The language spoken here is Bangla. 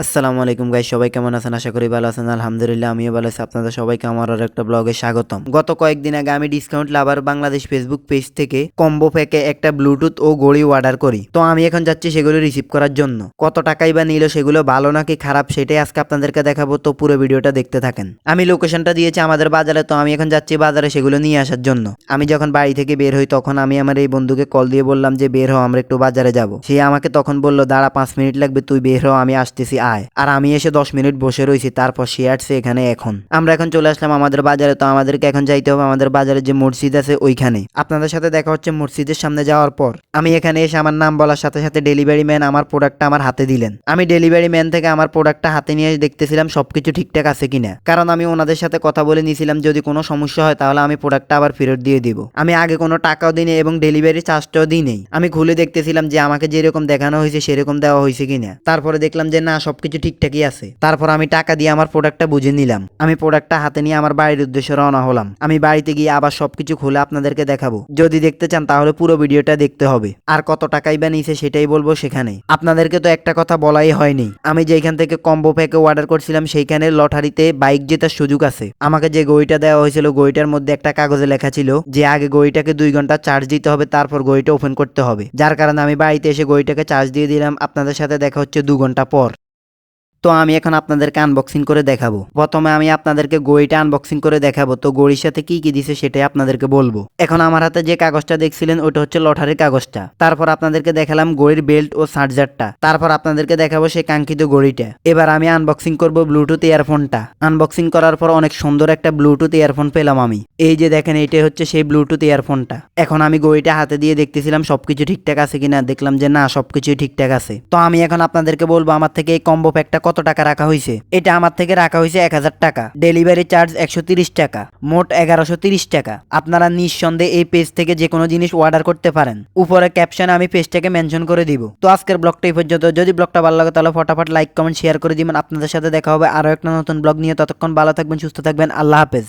আসসালামু আলাইকুম গাইস, সবাই কেমন আছেন? আশা করি ভালো আছেন। আলহামদুলিল্লাহ আমিও ভালো আছি। আপনাদের সবাইকে আমার আর একটা ব্লগে স্বাগতম। গত কয়েকদিন আগে আমি ডিসকাউন্ট লাভার বাংলাদেশ ফেসবুক পেজ থেকে কম্বো প্যাকে একটা ব্লুটুথ ও ঘড়ি অর্ডার করি। তো আমি এখন যাচ্ছি সেগুলো রিসিভ করার জন্য। কত টাকাই বা নিল, সেগুলো ভালো নাকি খারাপ সেটাই আজকে আপনাদেরকে দেখাবো। তো পুরো ভিডিওটা দেখতে থাকেন। আমি লোকেশনটা দিয়েছি আমাদের বাজারে, তো আমি এখন যাচ্ছি বাজারে সেগুলো নিয়ে আসার জন্য। আমি যখন বাড়ি থেকে বের হই তখন আমি আমার এই বন্ধুকে কল দিয়ে বললাম যে বের হও, আমরা একটু বাজারে যাব। সে আমাকে তখন বলল দাঁড়া 5 মিনিট লাগবে, তুই বের হও, আমি আসতেছি আয়। আর আমি এসে 10 মিনিট বসে রয়েছি, তারপর সে আসছে এখানে। এখন আমরা এখন চলে আসলাম আমাদের বাজারে। তো আমাদেরকে এখন যাইতে হবে আমাদের বাজারে যে মসজিদ আছে ওইখানে। আপনাদের সাথে দেখা হচ্ছে মসজিদের সামনে যাওয়ার পর। আমি এখানে এসে আমার নাম বলার সাথে সাথে ডেলিভারি ম্যান আমার প্রোডাক্টটা আমার হাতে দিলেন। আমি ডেলিভারি ম্যান থেকে আমার প্রোডাক্টটা হাতে নিয়ে দেখতেছিলাম সবকিছু ঠিকঠাক আছে কিনা, কারণ আমি ওনাদের সাথে কথা বলে নিয়েছিলাম যদি কোনো সমস্যা হয় তাহলে আমি প্রোডাক্টটা আবার ফেরত দিয়ে দিব। আমি আগে কোনো টাকাও দিই এবং ডেলিভারি চার্জটাও দিই নেই। আমি খুলে দেখতেছিলাম যে আমাকে যেরকম দেখানো হয়েছে সেরকম দেওয়া হয়েছে কিনা। তারপরে দেখলাম যে না, সবকিছু ঠিকঠাকই আছে। তারপর আমি টাকা দিয়ে আমার প্রোডাক্টটা বুঝে নিলাম। আমি প্রোডাক্টটা হাতে নিয়ে আমার বাড়ির উদ্দেশ্যে রওনা হলাম। আমি বাড়িতে গিয়ে আবার সবকিছু খুলে আপনাদেরকে দেখাবো। যদি দেখতে চান তাহলে পুরো ভিডিওটা দেখতে হবে। আর কত টাকাই বা নিছে সেটাই বলবো সেখানে। আপনাদেরকে তো একটা কথা বলাই হয়নি, আমি যেখান থেকে কম্বো প্যাকে অর্ডার করছিলাম সেইখানে লটারিতে বাইক জেতার সুযোগ আছে। আমাকে যে গড়িটা দেওয়া হয়েছিল গড়িটার মধ্যে একটা কাগজে লেখা ছিল যে আগে গড়িটাকে 2 ঘন্টা চার্জ দিতে হবে, তারপর গড়িটা ওপেন করতে হবে। যার কারণে আমি বাড়িতে এসে গড়িটাকে চার্জ দিয়ে দিলাম। আপনাদের সাথে দেখা হচ্ছে 2 ঘন্টা পর। তো আমি এখন আপনাদেরকে আনবক্সিং করে দেখাবো। প্রথমে আমি আপনাদেরকে ঘড়িটা আনবক্সিং করে দেখাবো। তো ঘড়ির সাথে কি কি দিছে সেটাই আপনাদেরকে বলবো। এখন আমার হাতে যে কাগজটা দেখছিলেন ওটা হচ্ছে লটারির কাগজটা। তারপর আপনাদেরকে দেখালাম ঘড়ির বেল্ট ও চার্জারটা। তারপর আপনাদেরকে দেখাবো সেই কাঙ্ক্ষিত ঘড়িটা। এবার আমি আনবক্সিং করব ব্লুটুথ ইয়ারফোনটা। আনবক্সিং করার পর অনেক সুন্দর একটা ব্লুটুথ ইয়ারফোন পেলাম আমি। এই যে দেখেন, এইটাই হচ্ছে সেই ব্লুটুথ ইয়ারফোনটা। এখন আমি ঘড়িটা হাতে দিয়ে দেখতেছিলাম সবকিছু ঠিকঠাক আছে কিনা। দেখলাম যে না, সবকিছুই ঠিকঠাক আছে। তো আমি এখন আপনাদেরকে বলবো আমার থেকে এই কম্বো প্যাকটা কত টাকা রাখা হয়েছে। এটা আমার থেকে রাখা হয়েছে 1000 টাকা। ডেলিভারি চার্জ 130 টাকা, মোট 1130 টাকা। আপনারা নিঃসন্দেহে এই পেজ থেকে যে কোনো জিনিস অর্ডার করতে পারেন। উপরে ক্যাপশনে আমি পেজটাকে মেনশন করে দিব। তো আজকের ব্লগটা এই পর্যন্ত। যদি ব্লগটা ভালো লাগে তাহলে ফটাফট লাইক কমেন্ট শেয়ার করে দিবেন। আপনাদের সাথে দেখা হবে আরো একটা নতুন ব্লগ নিয়ে। ততক্ষণ ভালো থাকবেন, সুস্থ থাকবেন। আল্লাহ হাফেজ।